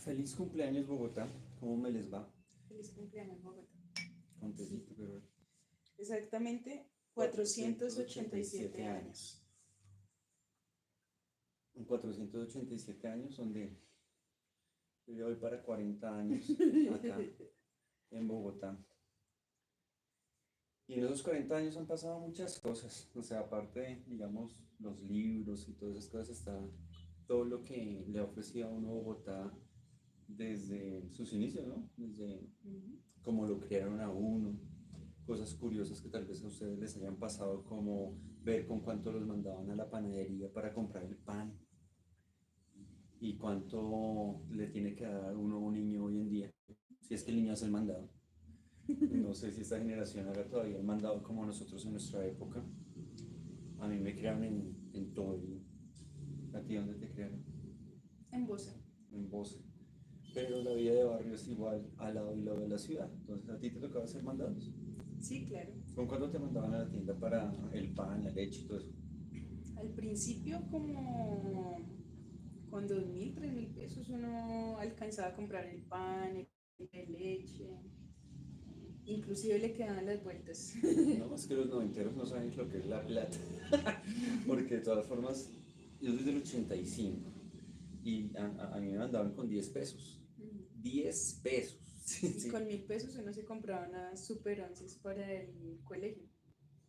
Feliz cumpleaños Bogotá, ¿cómo me les va? Feliz cumpleaños, Bogotá. Contecito, pero Exactamente 487 487 años. años. 487 años donde yo ya voy para 40 años acá en Bogotá. Y en esos 40 años han pasado muchas cosas, o sea, aparte de, digamos, los libros y todas esas cosas, está todo lo que le ha ofrecido a uno Bogotá desde sus inicios, ¿no? Desde cómo lo crearon a uno, cosas curiosas que tal vez a ustedes les hayan pasado, como ver con cuánto los mandaban a la panadería para comprar el pan y cuánto le tiene que dar uno a un niño hoy en día, si es que el niño hace el mandado. No sé si esta generación haga todavía el mandado como nosotros en nuestra época. A mí me criaron en Tobey. ¿A ti dónde te criaron? En Bosa. En Bose. Pero la vida de barrio es igual al lado y lado de la ciudad. Entonces, ¿a ti te tocaba hacer mandados? Sí, claro. ¿Con cuándo te mandaban a la tienda para el pan, la leche y todo eso? Al principio como con 2.000, 3.000 pesos uno alcanzaba a comprar el pan, el leche. Inclusive le quedaban las vueltas. No, es que los noventeros no saben lo que es la plata. Porque de todas formas, yo soy del 85 y a mí me mandaban con 10 pesos. 10 pesos. Sí, Y sí. con 1.000 pesos uno se compraba unas super onces para el colegio.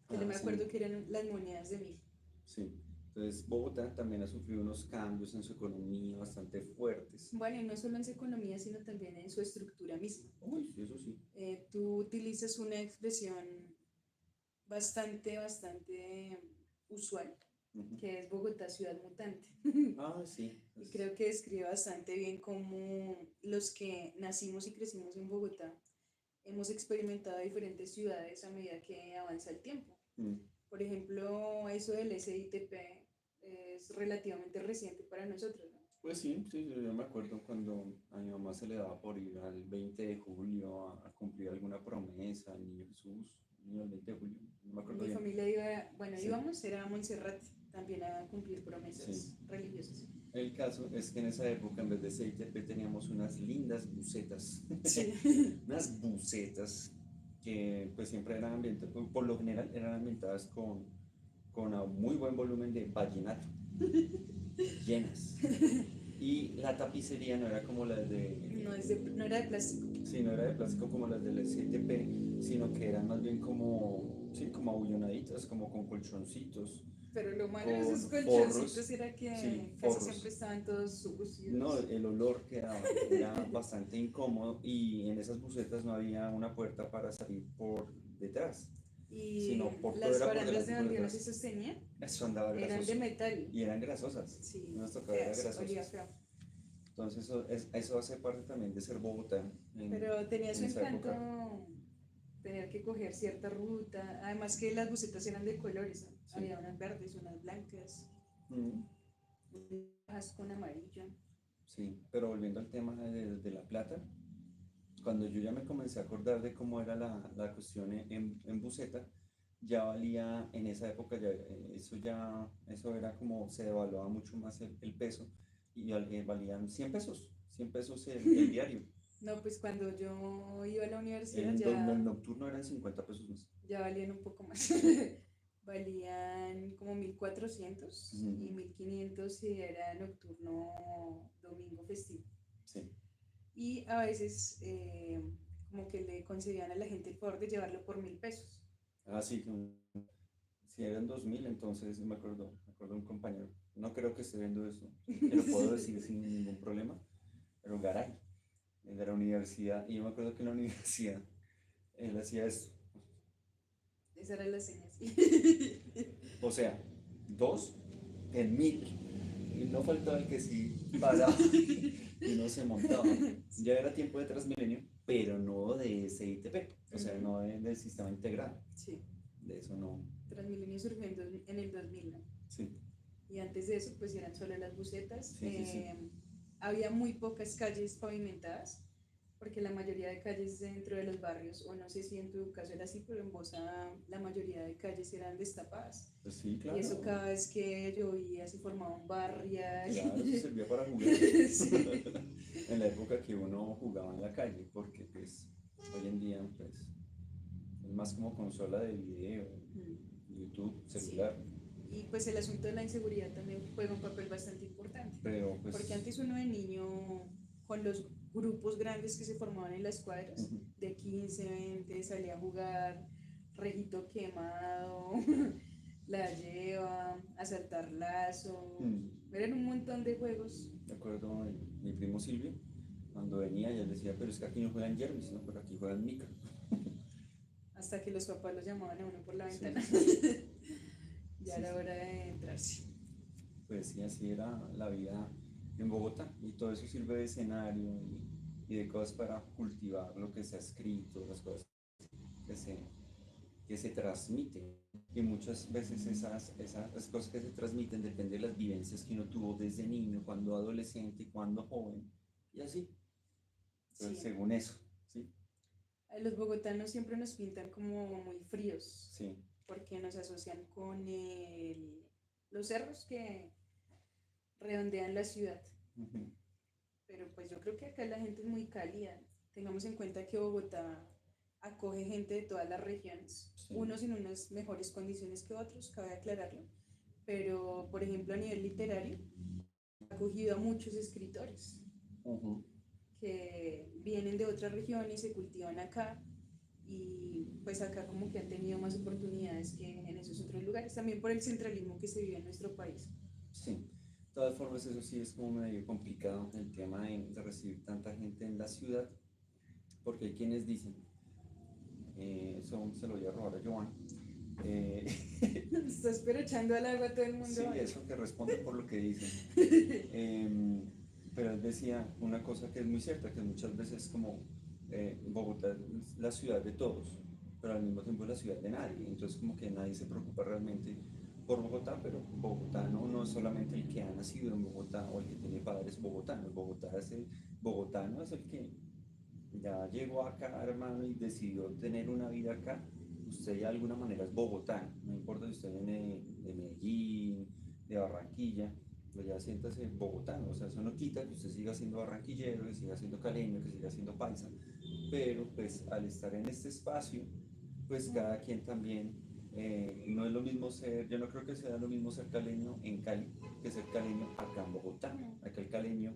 Que yo Ah, me sí, acuerdo que eran las monedas de 1.000. sí. Entonces, Bogotá también ha sufrido unos cambios en su economía bastante fuertes. Bueno, y no solo en su economía, sino también en su estructura misma. Uy, sí, eso sí. Tú utilizas una expresión bastante usual, Ujú. que es Bogotá, ciudad mutante. Ah, sí. Y creo que describe bastante bien cómo los que nacimos y crecimos en Bogotá hemos experimentado diferentes ciudades a medida que avanza el tiempo. Mm. Por ejemplo, eso del SITP es relativamente reciente para nosotros, ¿no? Pues sí, sí, yo me acuerdo cuando a mi mamá se le daba por ir al 20 de julio a cumplir alguna promesa, al niño Jesús, niño del 20 de julio, no me acuerdo Mi bien. familia iba, bueno, Sí, íbamos, era a Montserrat también a cumplir sí. promesas religiosas. El caso es que en esa época, en vez de CITP, teníamos unas lindas bucetas, Sí. unas bucetas que pues siempre eran ambientadas, por lo general eran ambientadas con un muy buen volumen de vallenato, llenas. Y la tapicería no era como las No era de plástico. sí, no era de plástico como las del STP, sino que eran más bien como, sí, como abullonaditas, como con colchoncitos, Pero lo malo de esos con colchoncitos forros, era sí, que casi siempre forros. estaban todos No, sucios. el olor que daba era bastante incómodo y en esas bucetas no había una puerta para salir por detrás, Y sino por todo las era por barandas delante de y por donde uno se detrás. sostenía Eso andaba eran de grasoso metal. y eran grasosas, Sí, nos tocaba era feas, olía grasosas. feo. Entonces eso hace parte también de ser Bogotá Pero tenía en su esa encanto época. tener que coger cierta ruta. Además que las bucetas eran de colores, ¿no? Sí. Había unas verdes, unas blancas, Mm. unas con amarillo. Sí, pero volviendo al tema de La Plata, cuando yo ya me comencé a acordar de cómo era la cuestión en Buseta, ya valía, en esa época, eso era como, se devaluaba mucho más el peso y valían 100 pesos, 100 pesos el diario. No, pues cuando yo iba a la universidad El ya, nocturno eran 50 pesos más. ya valían un poco más. Valían como 1.400 Ujú. y 1.500 si era nocturno domingo festivo. Sí. Y a veces como que le concedían a la gente el favor de llevarlo por 1.000 pesos. Ah, sí, si eran 2000, entonces me acuerdo de un compañero, no creo que esté viendo eso, te lo puedo decir sin ningún problema, pero Garay, el de la universidad, y yo me acuerdo que en la universidad él hacía esto, Esa era la señal. o sea, dos en 1000, y no faltaba el que sí paraba y no se montaba. Ya era tiempo de Transmilenio, pero no de SITP, o sea, no del sistema integrado, Sí, de eso no, Transmilenio surgió en el 2000, ¿no? sí, Y antes de eso pues eran solo las busetas. sí, sí, sí, Había muy pocas calles pavimentadas, porque la mayoría de calles dentro de los barrios, o no sé si en tu caso era así, pero en Bosa la mayoría de calles eran destapadas. pues sí, Y eso claro. cada vez que llovía se formaba un barrial. Claro, eso servía para jugar. Sí. en la época que uno jugaba en la calle, porque pues hoy en día pues es más como consola de video, YouTube, Sí. celular, Y pues el asunto de la inseguridad también juega un papel bastante importante, pero porque pues antes uno de niño, con los grupos grandes que se formaban en las cuadras, ujú, de 15 20 salía a jugar, rejito quemado, la lleva, a saltar lazo, eran un montón de juegos, de acuerdo, mi primo Silvio, cuando venía ya decía, pero es que aquí no juegan Jermis, ¿no? Pero aquí juegan Mica. hasta que los papás los llamaban a uno por la Sí, ventana. sí, sí, Ya sí, era sí. hora de entrarse. Pues sí, así era la vida en Bogotá y todo eso sirve de escenario y de cosas para cultivar lo que se ha escrito, las cosas que que se transmiten. Y muchas veces esas cosas que se transmiten dependen de las vivencias que uno tuvo desde niño, cuando adolescente, cuando joven, y así. Entonces, Sí, según eso, ¿sí? los bogotanos siempre nos pintan como muy fríos, Sí. porque nos asocian con los cerros que redondean la ciudad. Ujú. Pero pues yo creo que acá la gente es muy cálida. Tengamos en cuenta que Bogotá acoge gente de todas las regiones, Sí. unos en unas mejores condiciones que otros, cabe aclararlo. Pero, por ejemplo, a nivel literario, ha acogido a muchos escritores Ujú. que vienen de otras regiones, se cultivan acá y pues acá como que han tenido más oportunidades que en esos otros lugares, también por el centralismo que se vive en nuestro país. Sí. De todas formas, eso sí es como medio complicado el tema de recibir tanta gente en la ciudad, porque hay quienes dicen, eso se lo voy a robar a Joan. Eh, Estás pero echando al agua a todo el mundo sí, hoy. eso que responde por lo que dicen. Em, pero él decía una cosa que es muy cierta, que muchas veces como Bogotá es la ciudad de todos, pero al mismo tiempo es la ciudad de nadie. Entonces como que nadie se preocupa realmente por Bogotá, pero Bogotá no es solamente el que ha nacido en Bogotá o el que tiene padres bogotanos. Bogotano es el que ya llegó acá, hermano, y decidió tener una vida acá. Usted de alguna manera es bogotano, no importa si usted viene de Medellín, de Barranquilla, pues ya siéntase bogotano. O sea, eso no quita que usted siga siendo barranquillero, que siga siendo caleño, que siga siendo paisa, pero pues al estar en este espacio, pues cada quien también, no es lo mismo ser, yo no creo que sea lo mismo ser caleño en Cali que ser caleño acá en Bogotá. Acá el caleño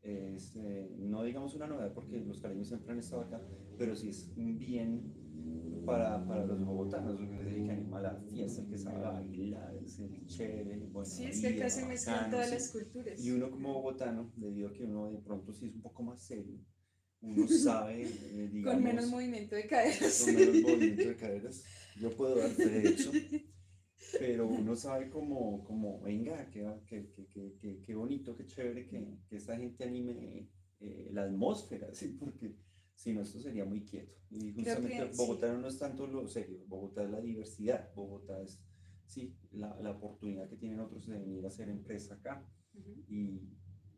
es, no digamos una novedad porque los caleños siempre han estado acá, pero sí es un bien para los bogotanos, los que se dedican a la fiesta, el que sabe bailar, es el chévere, buena Sí, es que acá vida, se mezclan bacano, todas sí. las Y culturas. uno como bogotano, debido a que uno de pronto sí es un poco más serio, uno sabe, Con menos digamos, movimiento de caderas. con menos movimiento de caderas, yo puedo dar fe de eso, pero uno sabe como venga, qué bonito, qué chévere que esta gente anime la atmósfera, ¿sí? Porque si no, esto sería muy quieto. Y Creo justamente que sí. Bogotá no es tanto lo serio, Bogotá es la diversidad, Bogotá es, sí, la oportunidad que tienen otros de venir a hacer empresa acá. Ujú. Y,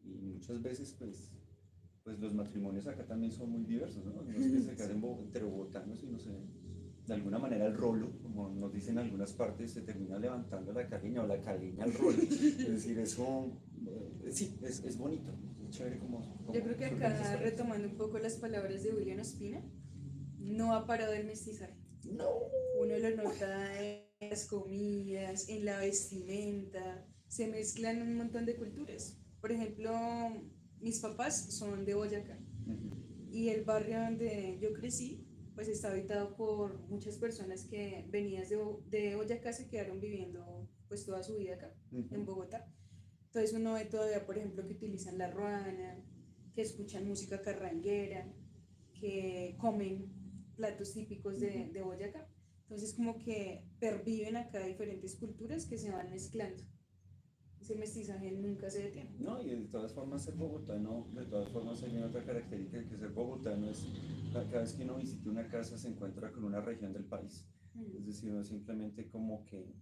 y muchas veces, pues los matrimonios acá también son muy diversos, ¿no? No es que se casen Sí. entre bogotanos, sino de alguna manera el rolo, como nos dicen en algunas partes, se termina levantando la caleña o la caleña al rolo. Es decir, eso sí, es bonito, es chévere Yo como creo que surgen esas acá, parejas. retomando un poco las palabras de William Ospina, no ha parado el mestizaje. No. Uno lo nota en las comidas, en la vestimenta, se mezclan un montón de culturas. Por ejemplo, mis papás son de Boyacá y el barrio donde yo crecí, pues está habitado por muchas personas que venidas de Boyacá se quedaron viviendo pues toda su vida acá, en Bogotá. Entonces uno ve todavía, por ejemplo, que utilizan la ruana, que escuchan música carranguera, que comen platos típicos de Boyacá. Entonces como que perviven acá diferentes culturas que se van mezclando. Ese mestizaje nunca se detiene. No, y de todas formas ser bogotano, de todas formas hay otra característica que ser bogotano es, cada vez que uno visita una casa se encuentra con una región del país. Es Mm. decir, no simplemente como que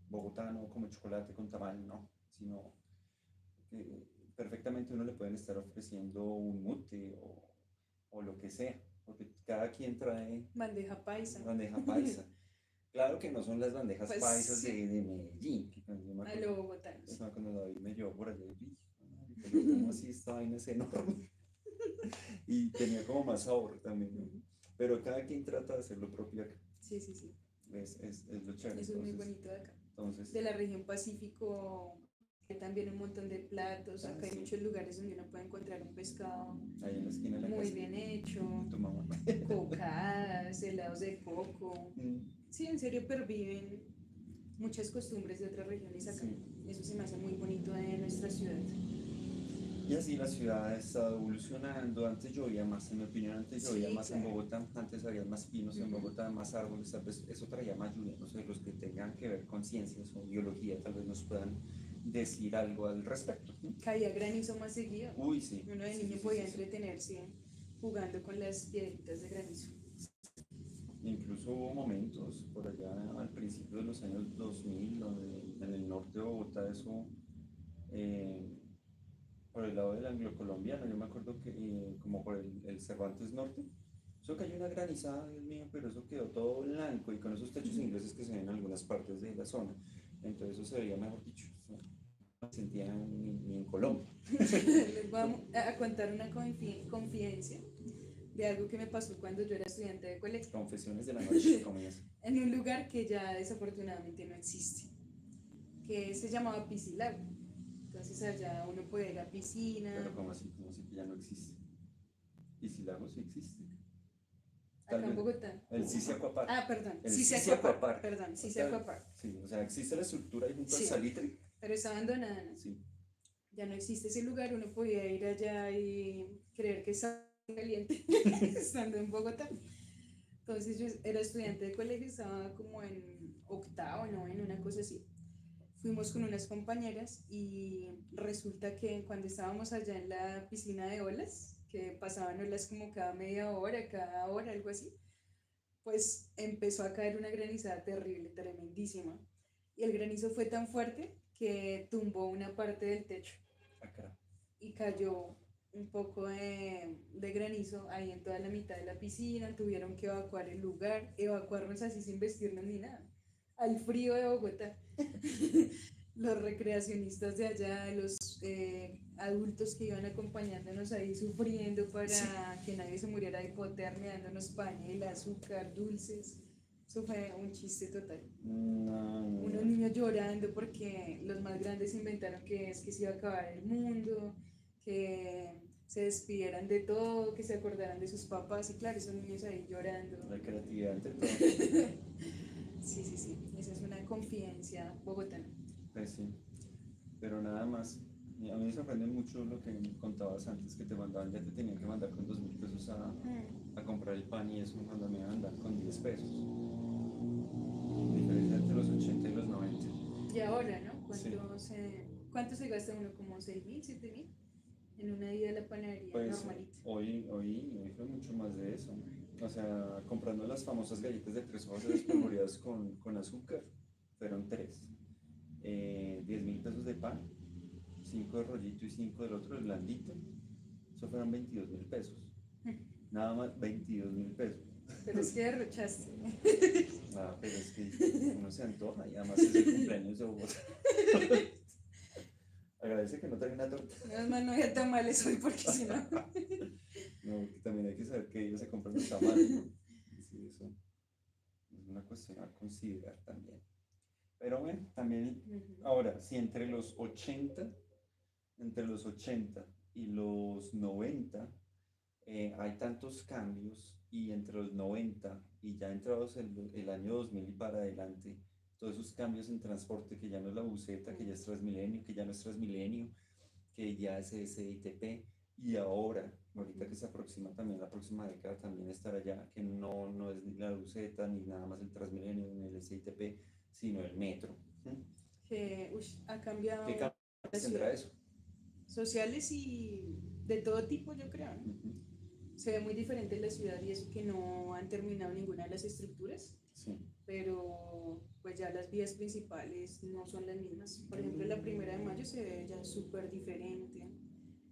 Bogotá no come chocolate con tamal, no, sino que perfectamente uno le pueden estar ofreciendo un mute o lo que sea, porque cada quien trae Bandeja paisa. bandeja paisa. Claro que no son las bandejas Pues paisas sí, de Medellín, que cuando yo me a acuerdo, los bogotanos. cuando David me llevó por allá, y pero como así esta vaina es enorme. Y tenía como más sabor también, ¿no? Pero cada quien trata de hacer lo propio acá. Sí, sí, sí. Es lo chévere. Eso es muy Entonces, bonito de acá. entonces, De la región Pacífico hay también un montón de platos. Acá hay sí, muchos lugares donde uno puede encontrar un pescado ahí en la esquina de la muy casa bien hecho, de tu mamá. cocadas, helados de coco. Mm, Sí, en serio perviven muchas costumbres de otras regiones acá. sí. Eso se me hace muy bonito de nuestra ciudad. Y así la ciudad ha estado evolucionando. Antes llovía más, en mi opinión, antes llovía Sí, más en claro. Bogotá. Antes había más pinos en Bogotá, más árboles. Tal vez eso traía más lluvia. No sé, los que tengan que ver con ciencias o biología, tal vez nos puedan decir algo al respecto. Caía granizo más seguido. Uy, sí. Uno de Sí, niño sí, sí, podía sí, sí. entretenerse jugando con las piedritas de granizo. Incluso hubo momentos por allá al principio de los años 2000, donde en el norte de Bogotá, eso, eh, por el lado del anglo-colombiano, yo me acuerdo que como por el Cervantes Norte, eso cayó una granizada, Dios mío, pero eso quedó todo blanco y con esos techos ingleses que se ven en algunas partes de la zona. Entonces eso se veía, mejor dicho, eso no se sentía ni en Colombia. Les voy a contar una confidencia de algo que me pasó cuando yo era estudiante de colegio. Confesiones de la noche, comienza. En un lugar que ya desafortunadamente no existe, que se llamaba Piscilago. Entonces allá uno puede ir a piscina. Pero como así que ya no existe. Y si Lago sí existe. Tal Acá en vez Bogotá. el Sisi Aquapar. Ah, perdón, El sí se Sisi Aquapar. Aquapar. Perdón, sí se Está- Aquapar. Sí, o sea, existe la estructura ahí junto al Sí, salitre. pero está abandonada, ¿no? Sí. Ya no existe ese lugar, uno podía ir allá y creer que estaba caliente estando en Bogotá. Entonces yo era estudiante de colegio, estaba como en octavo, no, en una cosa así. Fuimos con unas compañeras y resulta que cuando estábamos allá en la piscina de olas, que pasaban olas como cada media hora, cada hora, algo así, pues empezó a caer una granizada terrible, tremendísima. Y el granizo fue tan fuerte que tumbó una parte del techo Ah, carajo. y cayó un poco de granizo ahí en toda la mitad de la piscina. Tuvieron que evacuar el lugar, evacuarnos así sin vestirnos ni nada, al frío de Bogotá. Los recreacionistas de allá, los adultos que iban acompañándonos ahí sufriendo para que nadie se muriera de hipotermia, dándonos panela, azúcar, dulces. Eso fue un chiste total. No, Unos niños llorando porque los más grandes inventaron que es que se iba a acabar el mundo, que se despidieran de todo, que se acordaran de sus papás. Y claro, esos niños ahí llorando. la creatividad ante todo. Sí, sí, sí. Esa es una confidencia bogotana. Pues sí, pero nada más. Y a mí me sorprende mucho lo que me contabas antes, que te mandaban, ya te tenían que mandar con 2.000 pesos a comprar el pan y eso, cuando me iban a mandar con 10 pesos. Diferencia entre los 80 y los 90. Y ahora, ¿no? Sí. ¿Cuánto se gasta uno? ¿Como 6.000, 7.000? En una ida a la panadería Pues normalita. hoy fue mucho más de eso. O sea, comprando las famosas galletas de 3 hojas espolvoreadas con azúcar, fueron 3. 10.000 pesos de pan, 5 de rollito y 5 del otro, el blandito. Eso fueron 22.000 pesos. Nada más 22.000 pesos. Pero es que derrochaste. Ah, pero es que uno se antoja y además es el cumpleaños de Bogotá. Agradece que no traiga una torta. Menos mal no había tamales hoy porque si no. No, que también hay que saber que ellos se compran los tamales, ¿no? Sí, eso es una cuestión a considerar también. Pero bueno, también ahora, si entre los 80 y los 90 hay tantos cambios y entre los 90 y ya entrados el año 2000 y para adelante, todos esos cambios en transporte, que ya no es la buseta, que ya es Transmilenio, que ya no es Transmilenio, que ya es SITP, y ahorita que se aproxima también la próxima década también estará ya, que no es ni la buseta, ni nada más el Transmilenio, ni el SITP, sino el metro. Que ha cambiado ¿Qué cambios la tendrá ciudad. eso? Sociales y de todo tipo, yo creo, ¿no? Se ve muy diferente en la ciudad y eso que no han terminado ninguna de las estructuras, Sí. pero pues ya las vías principales no son las mismas. Por ejemplo, la 1 de Mayo se ve ya súper diferente.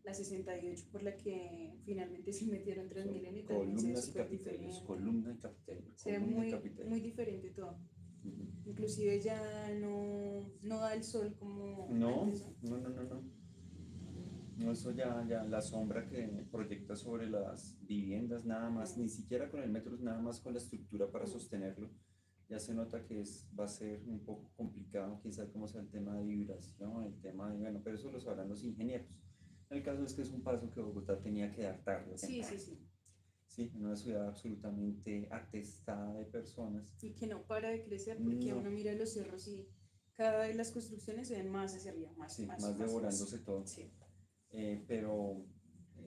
La 68 por la que finalmente se metieron Transmilenio también se ve Columnas y súper capiteles, diferente. columna y capiteles, Se ve columna y muy, capiteles. muy diferente todo. Inclusive ya no da el sol como No, antes, ¿no? no, no, no, no. No, eso ya la sombra que proyecta sobre las viviendas, nada más, ni siquiera con el metro, nada más con la estructura para sostenerlo, ya se nota que va a ser un poco complicado, quién sabe cómo sea el tema de vibración, el tema de, bueno, pero eso lo sabrán los ingenieros. El caso es que es un paso que Bogotá tenía que dar tarde o Sí, temprano. sí, sí. Sí, en una ciudad absolutamente atestada de personas. Y que no para de crecer porque No, uno mira los cerros y cada vez las construcciones se ven más hacia arriba, más, sí, más, más más, más. devorándose todo. Sí. Pero,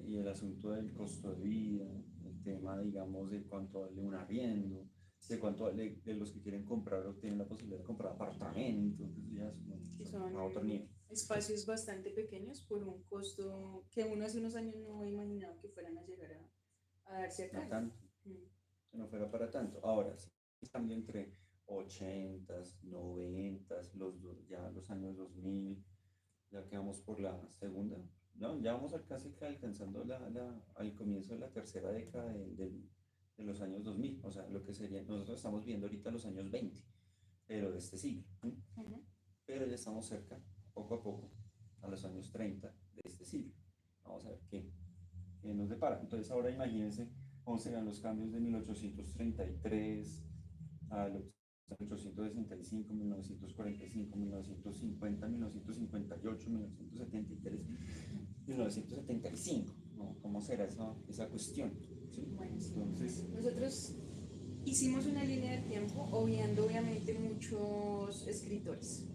y el asunto del costo de vida, el tema, digamos, de cuánto vale un arriendo, de cuánto vale de los que quieren comprar o tienen la posibilidad de comprar apartamentos, eso ya Que son a otro nivel. espacios bastante pequeños por un costo que uno hace unos años no había imaginado que fueran a llegar a darse No acá, ¿no? tanto, que no fuera para tanto. Ahora, sí, cambio entre 80s, 90s, ya los años 2000, ya quedamos por la segunda, no, ya vamos casi que alcanzando al comienzo de la tercera década de los años 2000, o sea, lo que sería, nosotros estamos viendo ahorita los años 20, pero de este siglo, ¿sí? Pero ya estamos cerca, poco a poco, a los años 30 de este siglo. Vamos a ver qué nos depara. Entonces ahora imagínense cómo serán los cambios de 1833 a los 1865, 1945, 1950, 1958, 1973, 1975, ¿no? ¿Cómo será esa cuestión? ¿Sí? Bueno, sí. Entonces, Nosotros hicimos una línea de tiempo obviando obviamente muchos escritores.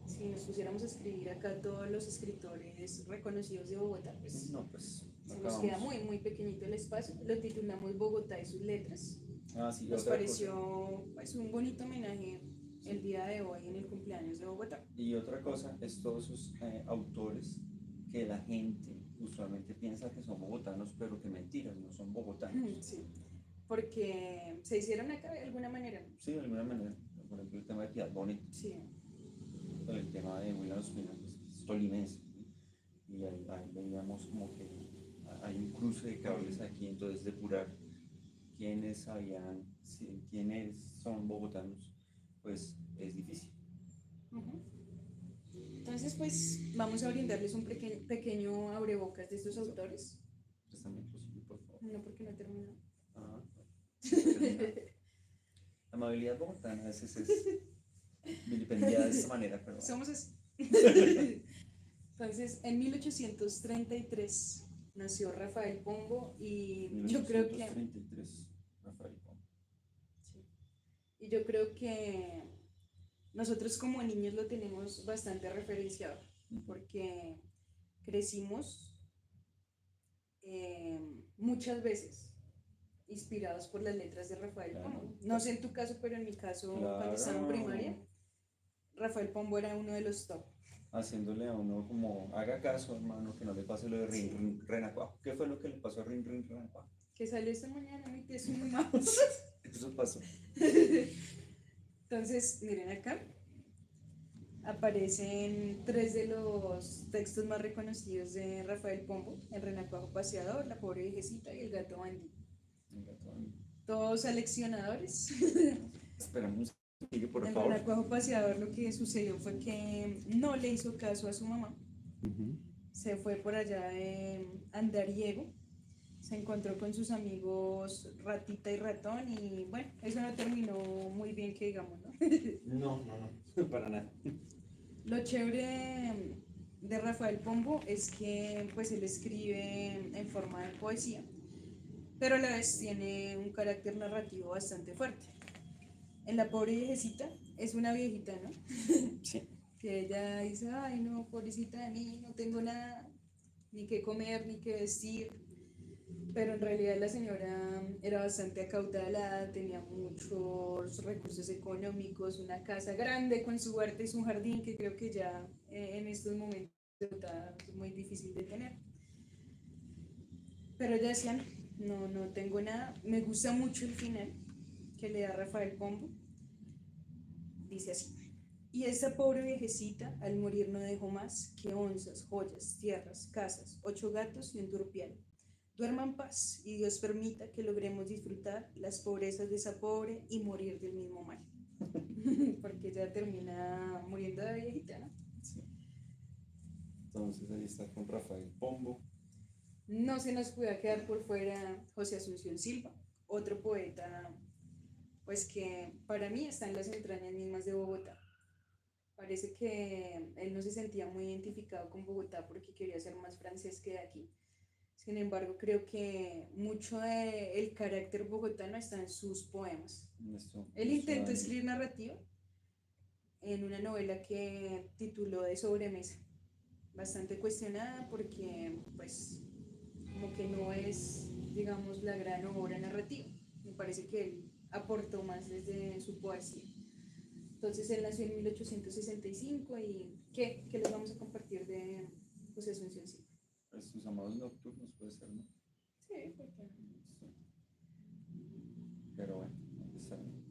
Si nos pusiéramos a escribir acá todos los escritores reconocidos de Bogotá, pues no, pues se nos acabamos. queda muy, muy pequeñito el espacio. Lo titulamos Bogotá y sus letras. Ah, sí, Nos otra pareció pues, un bonito homenaje el día de hoy en el cumpleaños de Bogotá. Y otra cosa es todos esos autores que la gente usualmente piensa que son bogotanos, pero que mentiras, no son bogotanos. Sí, porque se hicieron acá de alguna manera. Sí, de alguna manera. Por ejemplo, el tema de Piedad Bonita, Sí. el tema de William Ospina, pues, es tolimense. Y ahí veíamos como que hay un cruce de cables aquí, entonces depurar quiénes son bogotanos, pues es difícil. Entonces, pues vamos a brindarles un pequeño abrebocas de estos autores. Préstame el posible, por favor. No, porque no terminó. Ah, la amabilidad bogotana a veces es vilipendiada de esta manera, pero bueno. Somos así. Entonces, en 1833 nació Rafael Pombo y yo creo que... 1833, Rafael Pombo. Sí. Y yo creo que nosotros como niños lo tenemos bastante referenciado, porque crecimos muchas veces inspirados por las letras de Rafael Pombo. No sé en tu caso, pero en mi caso, cuando estaba en primaria, Rafael Pombo era uno de los top. Haciéndole a uno como, haga caso, hermano, que no le pase lo de Renacuajo. ¿Qué fue lo que le pasó a Renacuajo? Que salió esta mañana, mi tía es muy malo. Eso pasó. Entonces, miren acá. Aparecen tres de los textos más reconocidos de Rafael Pombo: El Renacuajo Paseador, La Pobre Viejecita y El Gato Bandido. Todos aleccionadores. Esperamos que por El favor. Renacuajo Paseador, lo que sucedió fue que no le hizo caso a su mamá. Se fue por allá en Andariego, se encontró con sus amigos Ratita y Ratón y bueno, eso no terminó muy bien que digamos, ¿no? No, para nada. Lo chévere de Rafael Pombo es que pues él escribe en forma de poesía, pero a la vez tiene un carácter narrativo bastante fuerte. En La Pobre Viejecita es una viejita, ¿no? Sí. Que ella dice, ay no, pobrecita de mí, no tengo nada, ni qué comer, ni qué vestir. Pero en realidad la señora era bastante acaudalada, tenía muchos recursos económicos, una casa grande con su huerta y su jardín, que creo que ya en estos momentos está muy difícil de tener. Pero ella decía, no tengo nada. Me gusta mucho el final que le da Rafael Pombo. Dice así: y esta pobre viejecita al morir no dejó más que onzas, joyas, tierras, casas, 8 gatos y un turpial. Duerma en paz y Dios permita que logremos disfrutar las pobrezas de esa pobre y morir del mismo mal. Porque ella termina muriendo de viejita, ¿no? Sí. Entonces ahí está con Rafael Pombo. No se nos puede quedar por fuera José Asunción Silva, otro poeta, pues que para mí está en las entrañas mismas de Bogotá. Parece que él no se sentía muy identificado con Bogotá porque quería ser más francés que de aquí. Sin embargo, creo que mucho del carácter bogotano está en sus poemas. Él intentó escribir narrativa en una novela que tituló De sobremesa, bastante cuestionada porque pues como que no es, digamos, la gran obra narrativa. Me parece que él aportó más desde su poesía. Entonces él nació en 1865 y ¿qué les vamos a compartir de José Asunción Silva? Pues sus amados nocturnos puede ser, ¿no? Sí, porque... Sí. Pero bueno, está bien.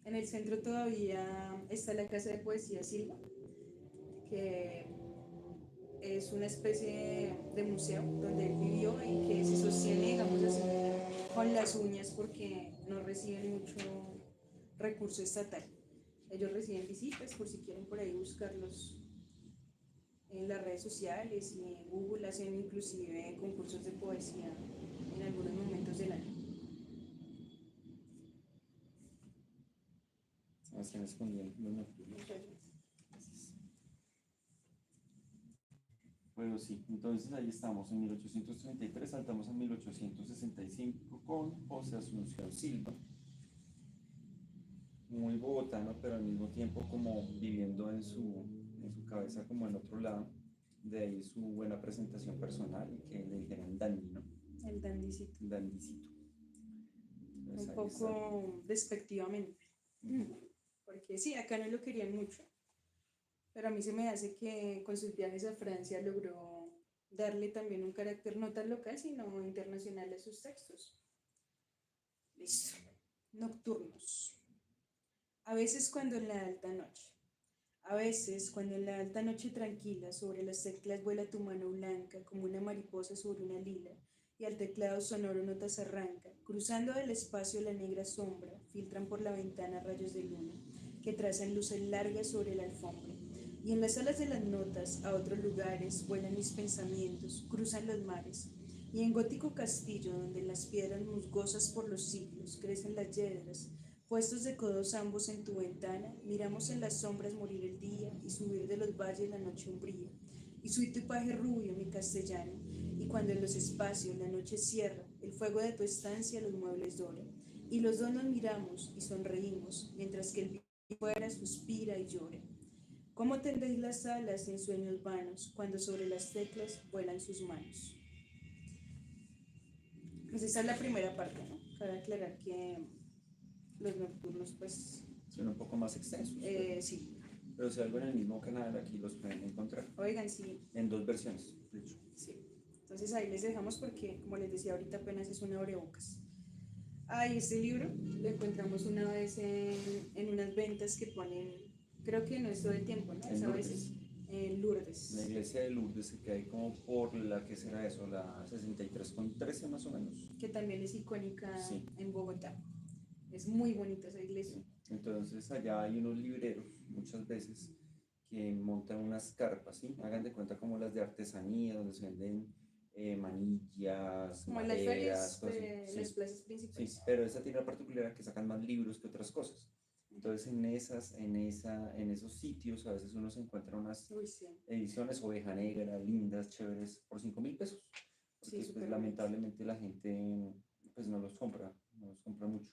En el centro todavía está la Casa de Poesía Silva, que es una especie de museo donde él vivió y que se sostiene, digamos así, con las uñas porque no reciben mucho recurso estatal. Ellos reciben visitas por si quieren por ahí buscarlos en las redes sociales y en Google hacen inclusive concursos de poesía en algunos momentos del año. Están escondiendo los nocturnos. Bueno, sí, entonces ahí estamos en 1833, saltamos a 1865 con José Asunción Silva, muy bogotano, pero al mismo tiempo como viviendo en su cabeza como en otro lado, de ahí su buena presentación personal y que le dijeran dandy, ¿no? El dandicito. Dandicito. Un poco despectivamente. Porque sí, acá no lo querían mucho, pero a mí se me hace que con sus viajes a Francia logró darle también un carácter no tan local, sino internacional a sus textos. Listo. Nocturnos. A veces cuando en la alta noche, a veces cuando en la alta noche tranquila sobre las teclas vuela tu mano blanca como una mariposa sobre una lila, y al teclado sonoro notas arranca, cruzando del espacio la negra sombra, filtran por la ventana rayos de luna, que trazan luces largas sobre la alfombra. Y en las alas de las notas, a otros lugares, vuelan mis pensamientos, cruzan los mares. Y en gótico castillo, donde en las piedras musgosas por los siglos crecen las yedras, puestos de codos ambos en tu ventana, miramos en las sombras morir el día y subir de los valles la noche umbría. Y soy tu paje rubio, mi castellano, y cuando en los espacios la noche cierra, el fuego de tu estancia los muebles dora. Y los dos nos miramos y sonreímos, mientras que el viento fuera suspira y llora. ¿Cómo tendréis las alas en sueños vanos cuando sobre las teclas vuelan sus manos? Pues esa es la primera parte, ¿no? Cabe aclarar que los nocturnos, pues... son un poco más extensos. Sí. Pero si algo en el mismo canal, aquí los pueden encontrar. Oigan, sí. En dos versiones, de hecho. Sí. Entonces ahí les dejamos porque, como les decía ahorita, apenas es una abrebocas. Este libro lo encontramos una vez en unas ventas que ponen, creo que no es todo el tiempo, ¿no? Es a veces en Lourdes. La iglesia de Lourdes, que hay como por la que será eso, la 63,13 más o menos. Que también es icónica sí. En Bogotá. Es muy bonita esa iglesia. Sí. Entonces allá hay unos libreros, muchas veces, que montan unas carpas, ¿sí? Hagan de cuenta como las de artesanía, donde se venden manillas, como maderas, las ferias cosas de así. las plazas principales. Sí, pero esa tiene la particularidad que sacan más libros que otras cosas. Entonces en esos sitios a veces uno se encuentra unas ediciones oveja negra, lindas, chéveres, por 5.000 pesos. Porque Sí, pues, lamentablemente la gente pues no los compra mucho.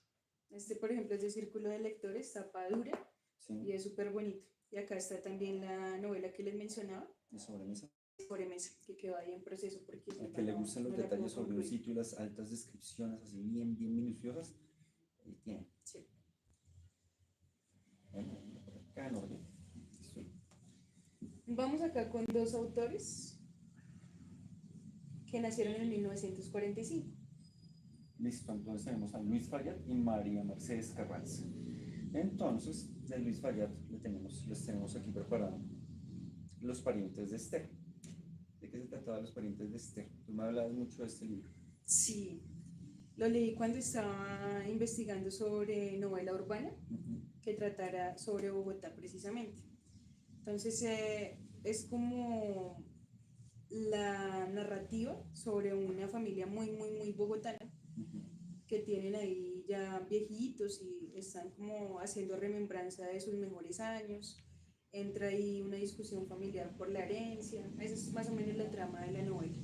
Por ejemplo, es de Círculo de Lectores, tapa dura, y es súper bonito. Y acá está también la novela que les mencionaba. De sobremesa. Sobremesa, que quedó ahí en proceso porque... A que le gustan los detalles sobre un sitio y las altas descripciones así bien minuciosas, ahí tiene. Sí. Bueno, por acá en orden. Sí. Vamos acá con dos autores que nacieron en 1945. Listo, entonces tenemos a Luis Fayad y María Mercedes Carranza. Entonces, de Luis Fayad les tenemos aquí preparado Los parientes de Esther. ¿De qué se trataba Los parientes de Esther? Tú me hablabas mucho de este libro. Sí, lo leí cuando estaba investigando sobre novela urbana, que tratara sobre Bogotá precisamente. Entonces es como la narrativa sobre una familia muy bogotana que tienen ahí ya viejitos y están como haciendo remembranza de sus mejores años. Entra ahí una discusión familiar por la herencia. Esa es más o menos la trama de la novela.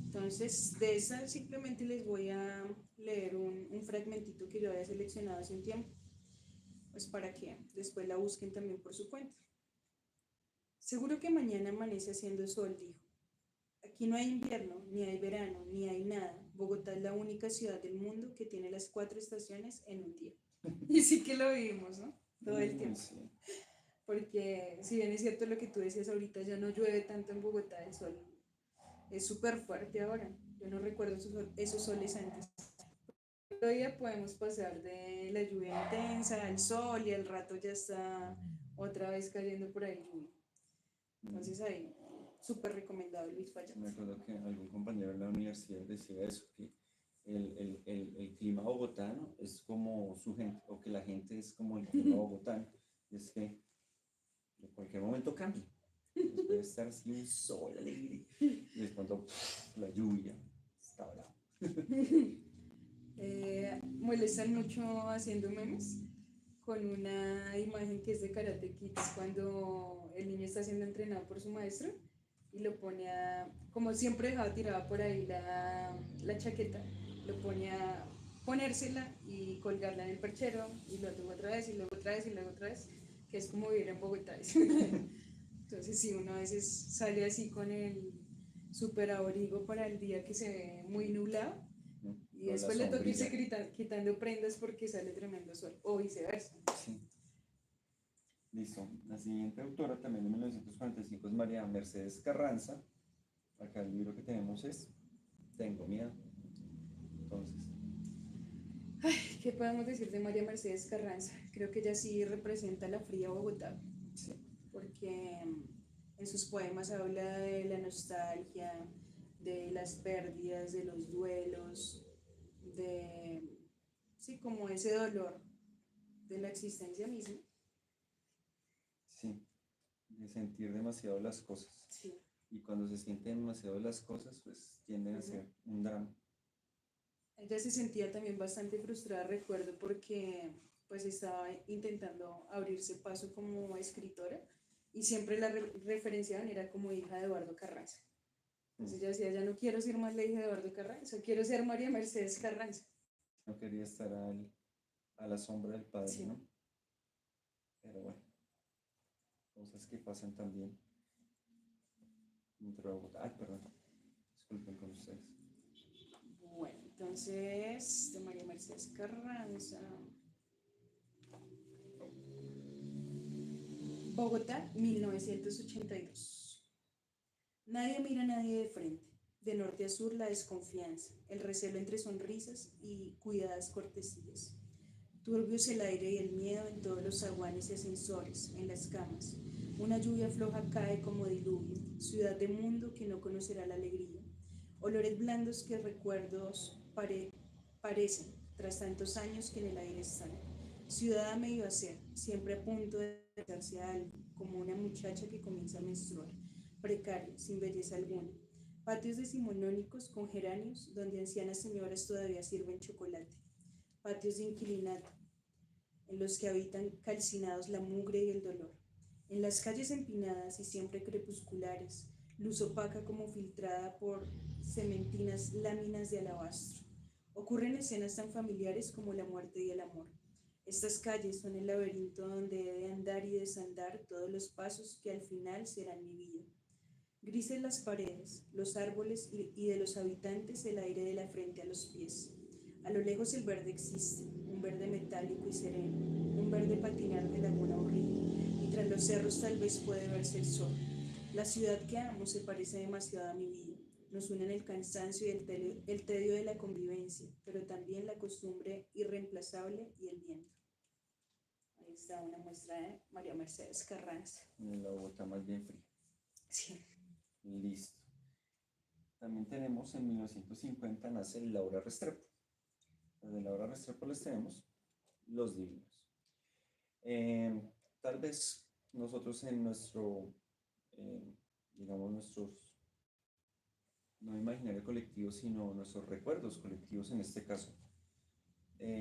Entonces, de esa simplemente les voy a leer un fragmentito que yo había seleccionado hace un tiempo, pues para que después la busquen también por su cuenta. Seguro que mañana amanece haciendo sol, dijo. Aquí no hay invierno, ni hay verano, ni hay nada. Bogotá es la única ciudad del mundo que tiene las 4 estaciones en un día. Y sí que lo vivimos, ¿no? Todo el tiempo. Sí. Porque si bien es cierto lo que tú decías ahorita, ya no llueve tanto en Bogotá, el sol es súper fuerte ahora. Yo no recuerdo esos soles antes. Todavía podemos pasar de la lluvia intensa al sol y al rato ya está otra vez cayendo por ahí lluvia. Entonces ahí, súper recomendado Luis Falla. Me acuerdo que algún compañero en la universidad decía eso, que el clima bogotano es como su gente, o que la gente es como el clima bogotano. Es que en cualquier momento cambia. Entonces puede estar así un sol alegre y de pronto la lluvia está brava. Molestan mucho haciendo memes con una imagen que es de Karate Kids cuando el niño está siendo entrenado por su maestro y lo pone a, como siempre dejaba tirada por ahí la chaqueta, lo pone a ponérsela y colgarla en el perchero y luego otra vez y luego otra vez y luego otra vez, que es como vivir en Bogotá. Entonces sí, uno a veces sale así con el super abrigo para el día que se ve muy nublado y Con la después le toca irse sombrilla. quitando prendas porque sale tremendo sol, o viceversa. Sí. Listo. La siguiente autora, también de 1945, es María Mercedes Carranza. Acá el libro que tenemos es Tengo miedo. Entonces, ¿Qué podemos decir de María Mercedes Carranza? Creo que ella sí representa la fría Bogotá, sí. porque en sus poemas habla de la nostalgia, de las pérdidas, de los duelos, de, sí, como ese dolor de la existencia misma. Sí, de sentir demasiado las cosas. Sí. Y cuando se sienten demasiado las cosas, pues tienden a ser un drama. Ella se sentía también bastante frustrada, recuerdo, porque pues estaba intentando abrirse paso como escritora y siempre la referenciaban, era como hija de Eduardo Carranza. Entonces ella decía, ya no quiero ser más la hija de Eduardo Carranza, quiero ser María Mercedes Carranza. No quería estar a la sombra del padre, Sí. ¿no? Pero bueno, cosas que pasan también dentro de Bogotá. Ay, perdón, disculpen con ustedes. Bueno, entonces, de María Mercedes Carranza. Bogotá, 1982. Nadie mira a nadie de frente. De norte a sur la desconfianza, el recelo entre sonrisas y cuidadas cortesías. Turbio es el aire y el miedo en todos los zaguanes y ascensores, en las camas. Una lluvia floja cae como diluvio, ciudad de mundo que no conocerá la alegría. Olores blandos que recuerdos parecen, tras tantos años que en el aire están. Ciudad a medio hacer, siempre a punto de darse a algo, como una muchacha que comienza a menstruar, precaria, sin belleza alguna. Patios decimonónicos con geranios, donde ancianas señoras todavía sirven chocolate. Patios de inquilinato, en los que habitan calcinados la mugre y el dolor. En las calles empinadas y siempre crepusculares, luz opaca como filtrada por cementinas láminas de alabastro. Ocurren escenas tan familiares como la muerte y el amor. Estas calles son el laberinto donde he de andar y desandar todos los pasos que al final serán mi vida. Grises las paredes, los árboles y de los habitantes el aire de la frente a los pies. A lo lejos el verde existe, un verde metálico y sereno, un verde patinar de laguna horrible, y tras los cerros tal vez puede verse el sol. La ciudad que amo se parece demasiado a mi vida. Nos unen el cansancio y el tedio de la convivencia, pero también la costumbre irreemplazable y el viento. Ahí está una muestra de María Mercedes Carranza. En la Bogotá más bien fría. Sí. Listo. También tenemos en 1950 nace Laura Restrepo. De Laura Restrepo les tenemos Los Divinos. Eh, Tal vez nosotros en nuestro, eh, digamos, no imaginario colectivo, sino nuestros recuerdos colectivos en este caso,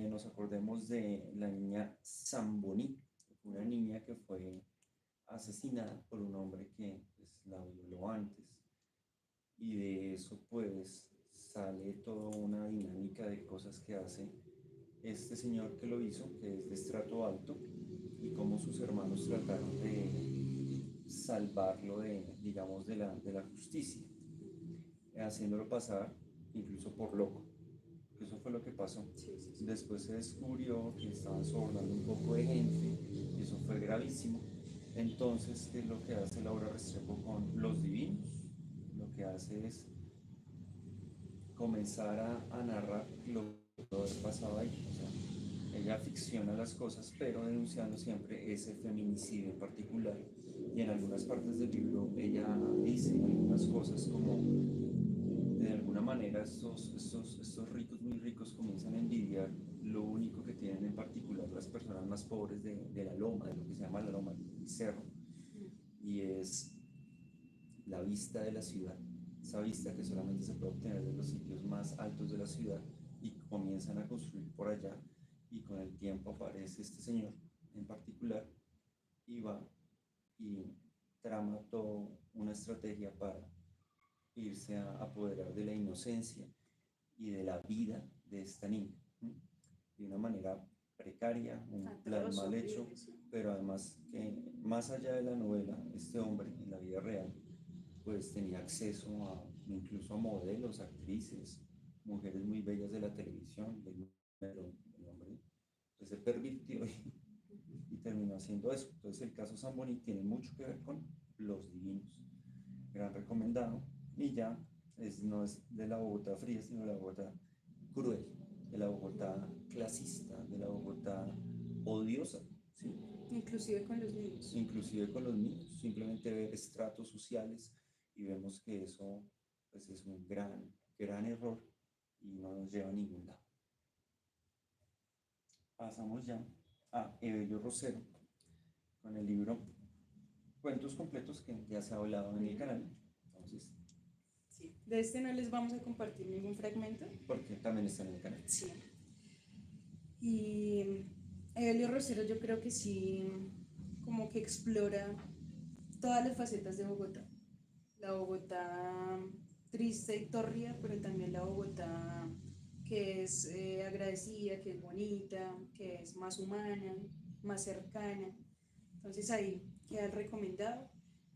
nos acordemos de la niña Zamboni, una niña que fue asesinada por un hombre que pues, la violó antes. Y de eso pues sale toda una dinámica de cosas que hace este señor que lo hizo, que es de estrato alto, y cómo sus hermanos trataron de salvarlo de, digamos, de la justicia, haciéndolo pasar incluso por loco. Eso fue lo que pasó. Sí, sí, sí. Después se descubrió que estaban sobornando un poco de gente, y eso fue gravísimo. Entonces, ¿qué es lo que hace Laura Restrepo con Los Divinos? Lo que hace es comenzar a narrar lo que pasaba ahí. O sea, ella ficciona las cosas, pero denunciando siempre ese feminicidio en particular. Y en algunas partes del libro ella dice algunas cosas como, de alguna manera, estos ricos, muy ricos, comienzan a envidiar lo único que tienen en particular las personas más pobres de la loma, de lo que se llama la loma, el cerro, y es la vista de la ciudad, esa vista que solamente se puede obtener de los sitios más altos de la ciudad, y comienzan a construir por allá, y con el tiempo aparece este señor en particular y va y trama toda una estrategia para irse a apoderar de la inocencia y de la vida de esta niña, ¿sí? De una manera precaria, un plan Atroz, mal hecho, horrible, sí. pero además que más allá de la novela, este hombre en la vida real pues tenía acceso a incluso a modelos, actrices, mujeres muy bellas de la televisión, pero el hombre pues, se pervirtió y terminó haciendo eso. Entonces el caso Zamboni tiene mucho que ver con Los Divinos, gran recomendado, y ya no es de la Bogotá fría, sino de la Bogotá cruel, de la Bogotá clasista, de la Bogotá odiosa, ¿sí? Inclusive con los niños. Inclusive con los niños, simplemente ver estratos sociales, y vemos que eso pues, es un gran error y no nos lleva a ningún lado. Pasamos ya a Evelio Rosero con el libro Cuentos Completos, que ya se ha hablado en el canal. Entonces, Sí. De este no les vamos a compartir ningún fragmento. porque también está en el canal. Sí. Y Evelio Rosero yo creo que sí, como que explora todas las facetas de Bogotá. La Bogotá triste y tórrida, pero también la Bogotá que es agradecida, que es bonita, que es más humana, más cercana. Entonces ahí queda el recomendado.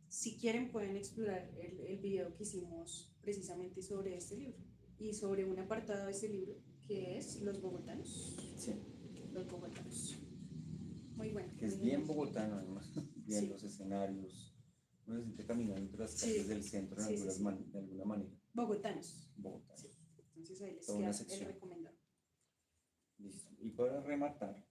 Si quieren pueden explorar el video que hicimos precisamente sobre este libro y sobre un apartado de este libro que es Los Bogotanos. Sí. Los Bogotanos. Muy bueno. Que es bien bogotano, además, bien sí. Los escenarios. Uno se siente caminando entre las calles sí. Del centro de, sí, de alguna manera. Bogotanos. Bogotanos. Sí. Entonces ahí les toda queda el recomendado. Listo. Y para rematar,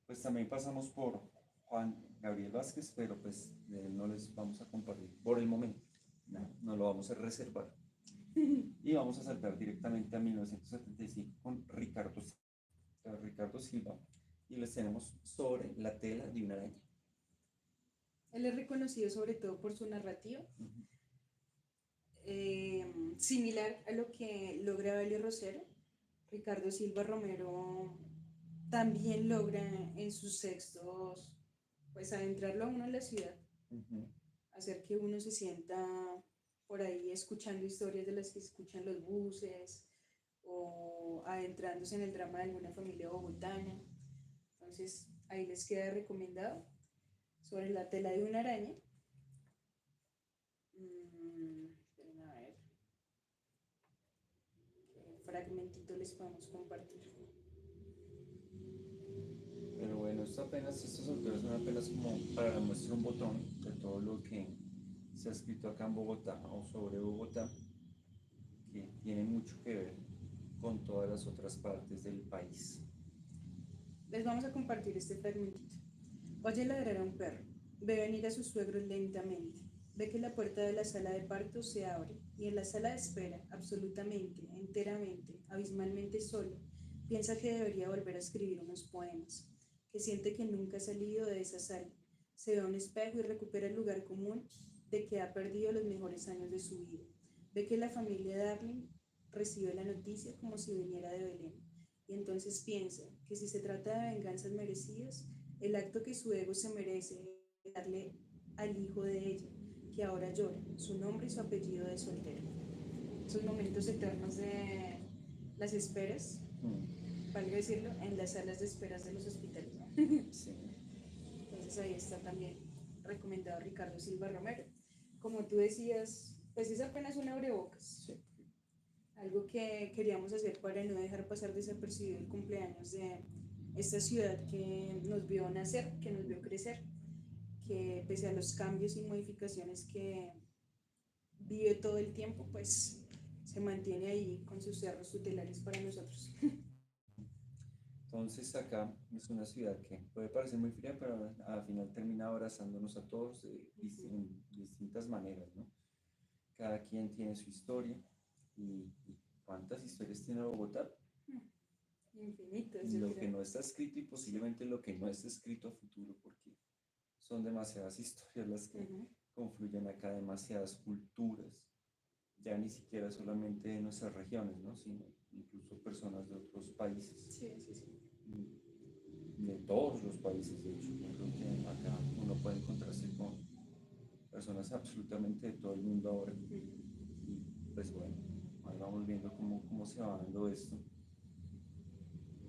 pues también pasamos por Juan Gabriel Vázquez, pero pues de él no les vamos a compartir por el momento. No lo vamos a reservar. Y vamos a saltar directamente a 1975 con Ricardo Silva, y les tenemos Sobre la tela de una araña. Él es reconocido sobre todo por su narrativa, similar a lo que logra Evelio Rosero. Ricardo Silva Romero también logra en sus textos pues adentrarlo a uno en la ciudad, hacer que uno se sienta por ahí escuchando historias de las que escuchan los buses o adentrándose en el drama de alguna familia bogotana. Entonces ahí les queda recomendado Sobre la tela de una araña. A ver qué fragmentito les podemos compartir. Pero bueno, estos autores son apenas como para muestra un botón de todo lo que se ha escrito acá en Bogotá o sobre Bogotá, que tiene mucho que ver con todas las otras partes del país. Les vamos a compartir este fragmentito. Oye ladrar a un perro, ve venir a sus suegros lentamente, ve que la puerta de la sala de parto se abre y en la sala de espera, absolutamente, enteramente, abismalmente solo, piensa que debería volver a escribir unos poemas, que siente que nunca ha salido de esa sala. Se ve a un espejo y recupera el lugar común de que ha perdido los mejores años de su vida. Ve que la familia Darling recibe la noticia como si viniera de Belén. Y entonces piensa que si se trata de venganzas merecidas, el acto que su ego se merece es darle al hijo de ella, que ahora llora, su nombre y su apellido de soltero. Esos momentos eternos de las esperas, valga decirlo, en las salas de esperas de los hospitales, ¿no? Sí. Entonces ahí está también recomendado Ricardo Silva Romero. Como tú decías, pues es apenas un abrebocas. Sí. Algo que queríamos hacer para no dejar pasar desapercibido el cumpleaños de esta ciudad que nos vio nacer, que nos vio crecer, que pese a los cambios y modificaciones que vive todo el tiempo, pues se mantiene ahí con sus cerros tutelares para nosotros. Entonces acá es una ciudad que puede parecer muy fría, pero al final termina abrazándonos a todos en distintas maneras, ¿no? Cada quien tiene su historia y ¿cuántas historias tiene Bogotá? Infinitas, yo Lo que creo. no está escrito y posiblemente lo que no está escrito a futuro, porque son demasiadas historias las que confluyen acá, demasiadas culturas, ya ni siquiera solamente de nuestras regiones, ¿no? Sino incluso personas de otros países. Sí, sí, sí. De todos los países, de hecho. Yo creo que acá uno puede encontrarse con personas absolutamente de todo el mundo ahora. Y pues bueno, ahí vamos viendo cómo se va dando esto.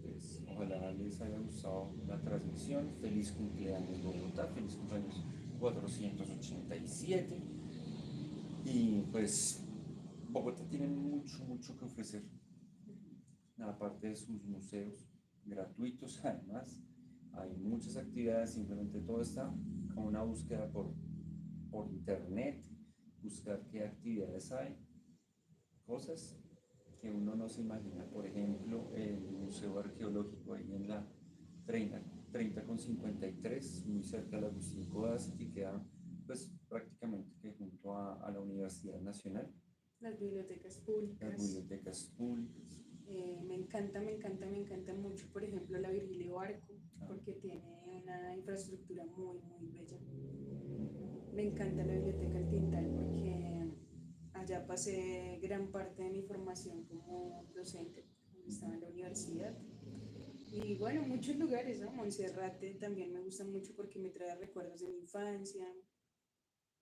Pues ojalá les haya gustado la transmisión. Feliz cumpleaños Bogotá, feliz cumpleaños 487. Y pues Bogotá tiene mucho que ofrecer. Aparte de sus museos gratuitos, además, hay muchas actividades, simplemente todo está como una búsqueda por internet, buscar qué actividades hay, cosas que uno no se imagina. Por ejemplo, el Museo Arqueológico ahí en la 30 con 53, muy cerca de la Agustín Codazzi, que queda pues prácticamente que junto a la Universidad Nacional. Las bibliotecas públicas. Las bibliotecas públicas. Me encanta mucho, por ejemplo, la Virgilio Barco, porque tiene una infraestructura muy bella. Me encanta la Biblioteca El Tintal porque allá pasé gran parte de mi formación como docente, cuando estaba en la universidad. Y bueno, muchos lugares, ¿no? Monserrate también me gusta mucho porque me trae recuerdos de mi infancia,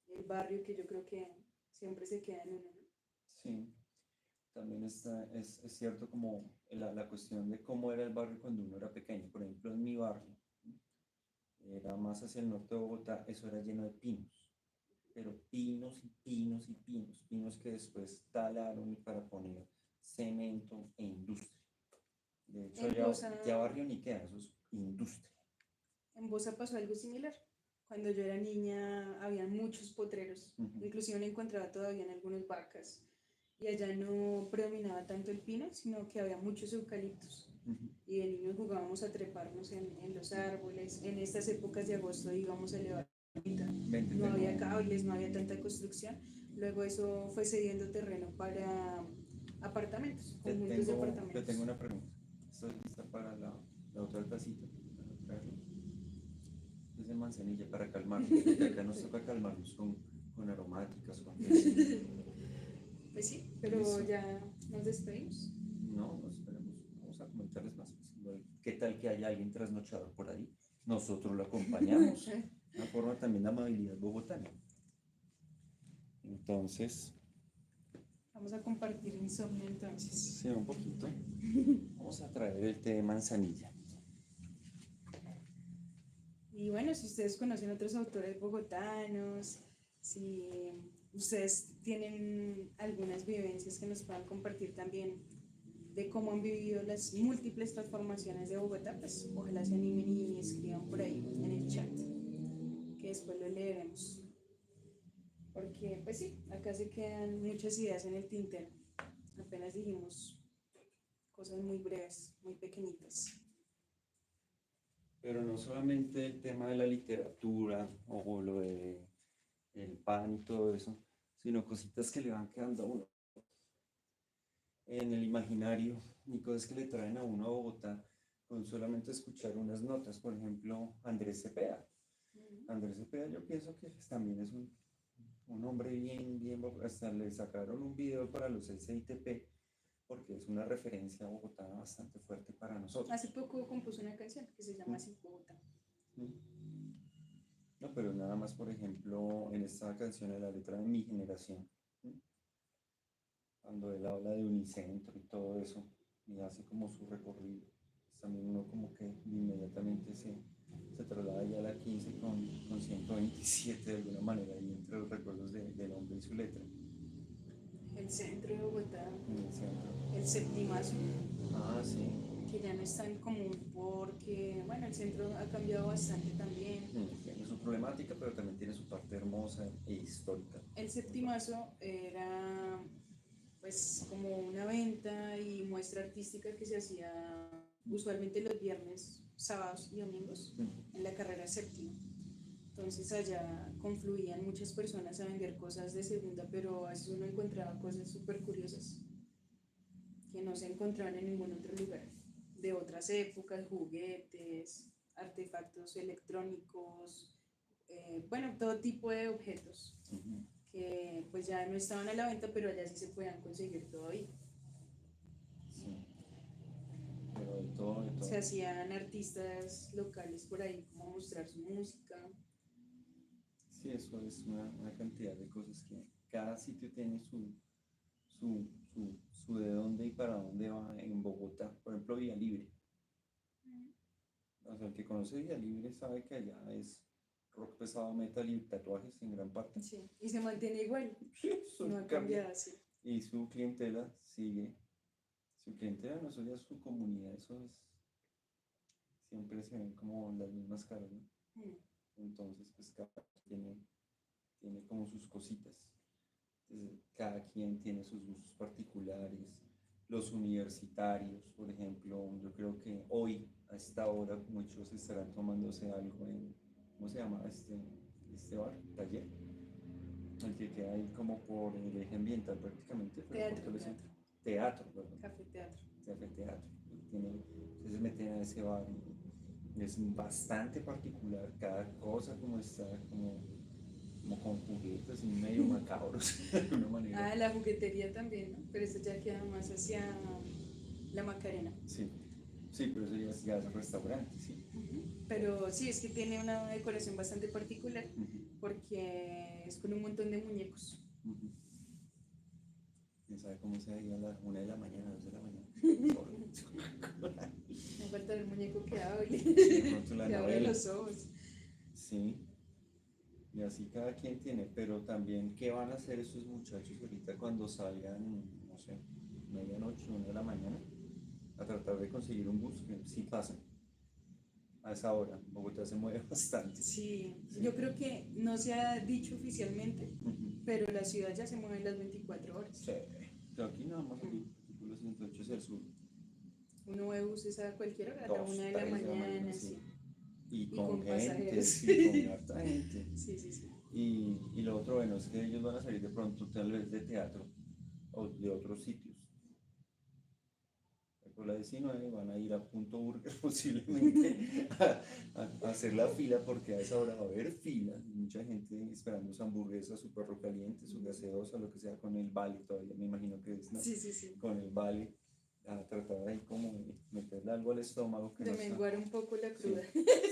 el barrio que yo creo que siempre se queda en uno, ¿no? Sí, también es cierto como la cuestión de cómo era el barrio cuando uno era pequeño. Por ejemplo, en mi barrio, era más hacia el norte de Bogotá, eso era lleno de pinos, pero pinos que después talaron para poner cemento e industria. De hecho, ya barrio ni queda, eso es industria. En Bosa pasó algo similar. Cuando yo era niña había muchos potreros, inclusive me encontraba todavía en algunas vacas. Y allá no predominaba tanto el pino, sino que había muchos eucaliptos. Y de niños jugábamos a treparnos en los árboles. En estas épocas de agosto íbamos a elevar la mitad. No había cables, no había tanta construcción. Luego eso fue cediendo terreno para apartamentos, conjuntos de apartamentos. Yo tengo una pregunta. ¿Esto es lista para la otra tacita? Es de manzanilla para calmarnos, porque acá nos toca calmarnos con aromáticas, con Pues sí, pero ¿listo? Ya nos despedimos. No, nos esperemos. Vamos a comentarles más. ¿Qué tal que haya alguien trasnochado por ahí? Nosotros lo acompañamos. Una forma también de amabilidad bogotana. Entonces. Vamos a compartir insomnio entonces. Sí, un poquito. Vamos a traer el té de manzanilla. Y bueno, si ustedes conocen otros autores bogotanos, si ustedes tienen algunas vivencias que nos puedan compartir también de cómo han vivido las múltiples transformaciones de Bogotá, pues ojalá se animen y escriban por ahí en el chat, que después lo leeremos. Porque pues sí, acá se quedan muchas ideas en el tintero. Apenas dijimos cosas muy breves, muy pequeñitas. Pero no solamente el tema de la literatura o lo de el pan y todo eso, sino cositas que le van quedando a uno en el imaginario y cosas que le traen a uno a Bogotá con solamente escuchar unas notas, por ejemplo, Andrés Cepeda. Andrés Cepeda yo pienso que también es un hombre bien, hasta le sacaron un video para los SITP, porque es una referencia a Bogotá bastante fuerte para nosotros. Hace poco compuso una canción que se llama Así Bogotá. No, pero nada más, por ejemplo, en esta canción, en la letra de Mi Generación, cuando él habla de Unicentro y todo eso, y hace como su recorrido, pues también uno como que inmediatamente se traslada ya a la 15 con 127 de alguna manera, y entre los recuerdos del hombre y su letra. El centro de Bogotá, En el centro. el septimazo, Ah, sí. que ya no es tan común porque, bueno, el centro ha cambiado bastante también. Tiene su problemática, pero también tiene su parte hermosa e histórica. El septimazo era pues como una venta y muestra artística que se hacía usualmente los viernes, sábados y domingos en la carrera séptima. Entonces allá confluían muchas personas a vender cosas de segunda, pero a veces uno encontraba cosas súper curiosas que no se encontraban en ningún otro lugar, de otras épocas, juguetes, artefactos electrónicos, bueno, todo tipo de objetos que pues ya no estaban a la venta, pero allá sí se podían conseguir todavía. Sí, pero de todo. Se hacían artistas locales por ahí como mostrar su música. Sí, eso es una cantidad de cosas que cada sitio tiene su de dónde y para dónde va en Bogotá. Por ejemplo, Vía Libre. O sea, el que conoce Vía Libre sabe que allá es rock pesado, metal y tatuajes en gran parte. Sí, y se mantiene igual. Eso No ha cambia. cambiado, sí. Y su clientela sigue. Su clientela, no, eso ya es su comunidad, eso es. Siempre se ven como las mismas caras, ¿no? Entonces, pues cada tiene como sus cositas. Entonces, cada quien tiene sus gustos particulares. Los universitarios, por ejemplo, yo creo que hoy, a esta hora, muchos estarán tomándose algo en, ¿cómo se llama este bar? Taller. El que queda ahí como por el eje ambiental prácticamente. Teatro, perdón. Café teatro. Café teatro. Entonces se meten a ese bar y es bastante particular. Cada cosa como está, como con juguetes y medio macabros de alguna manera. Ah, la juguetería también, ¿no? Pero eso ya queda más hacia la Macarena. Sí, pero eso ya es restaurante, sí. Pero sí, es que tiene una decoración bastante particular porque es con un montón de muñecos. ¿Quién sabe cómo se veía a la 1 de la mañana, 2 de la mañana? Me falta el muñeco que hable, que abre los ojos. Sí, y así cada quien tiene, pero también, ¿qué van a hacer esos muchachos ahorita cuando salgan, no sé, medianoche, 1 de la mañana, a tratar de conseguir un bus? Que sí pasan a esa hora. Bogotá se mueve bastante. Sí, yo creo que no se ha dicho oficialmente, pero la ciudad ya se mueve las 24 horas. Sí, pero aquí nada más aquí, los 108 es el sur. Uno ve buses a cualquier hora, a la 1 de la mañana, sí. Y con gente, pasajeros. sí, con harta gente. Sí. Y lo otro, bueno, es que ellos van a salir de pronto tal vez de teatro o de otros sitios. Por la 19 van a ir a Punto Burger posiblemente a hacer la fila, porque a esa hora va a haber fila, mucha gente esperando su hamburguesa, su perro caliente, su gaseosa, lo que sea, con el vale todavía, me imagino que es, ¿no? Sí. Con el vale, a tratar ahí como de meterle algo al estómago. Que de no menguar un poco la cruda.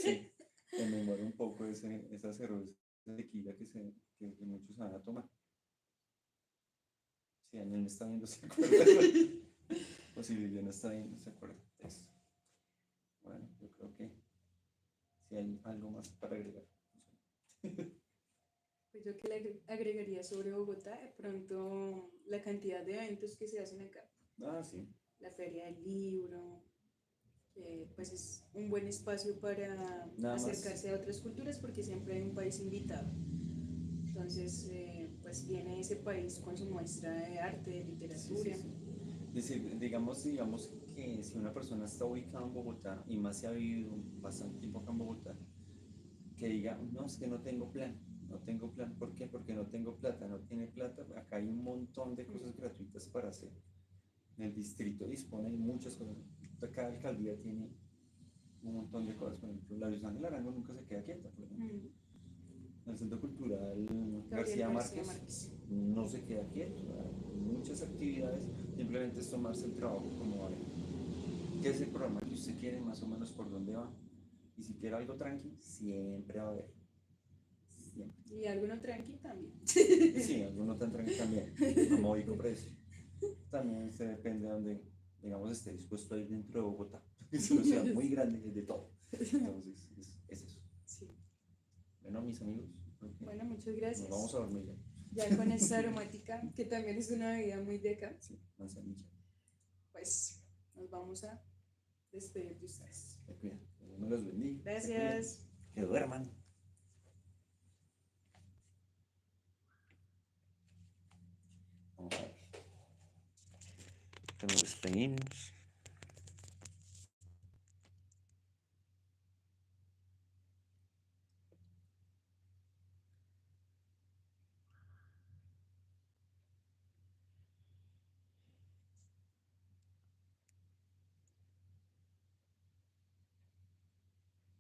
Sí, de menguar un poco esa cerveza de tequila que muchos van a tomar. Si Daniel me está viendo, se acuerda. O si Viviana está viendo, se acuerda de eso. Bueno, yo creo que si hay algo más para agregar. Pues yo que le agregaría sobre Bogotá, de pronto la cantidad de eventos que se hacen acá. Ah, sí. La Feria del Libro, que pues es un buen espacio para acercarse a otras culturas porque siempre hay un país invitado. Entonces, pues viene ese país con su muestra de arte, de literatura. Sí. Digamos que si una persona está ubicada en Bogotá y más se ha vivido bastante tiempo acá en Bogotá, que diga, no, es que no tengo plan. ¿Por qué? Porque no tengo plata. No tiene plata, acá hay un montón de cosas gratuitas para hacer. El distrito dispone de muchas cosas. Cada alcaldía tiene un montón de cosas. Por ejemplo, la Luis Ángel Arango nunca se queda quieta. Por ejemplo. El Centro Cultural García Márquez no se queda quieto. Hay muchas actividades, simplemente es tomarse el trabajo como vale. ¿Qué es el programa que usted quiere? Más o menos por dónde va. Y si quiere algo tranqui, siempre va a haber. Siempre. Y alguno tranqui también. Sí, alguno tan tranqui también. A módico precio. También se depende de donde, digamos, esté dispuesto a ir dentro de Bogotá. Es una ciudad muy grande, es de todo. Entonces, es eso. Sí. Bueno, mis amigos, Bueno, muchas nos gracias. vamos a dormir ya. Ya con esta aromática, que también es una bebida muy de acá, Sí, manzanilla. pues nos vamos a despedir de ustedes. Se cuidan. Dios me los bendiga. Gracias. Que duerman. Vamos a ver. Que nos despedimos.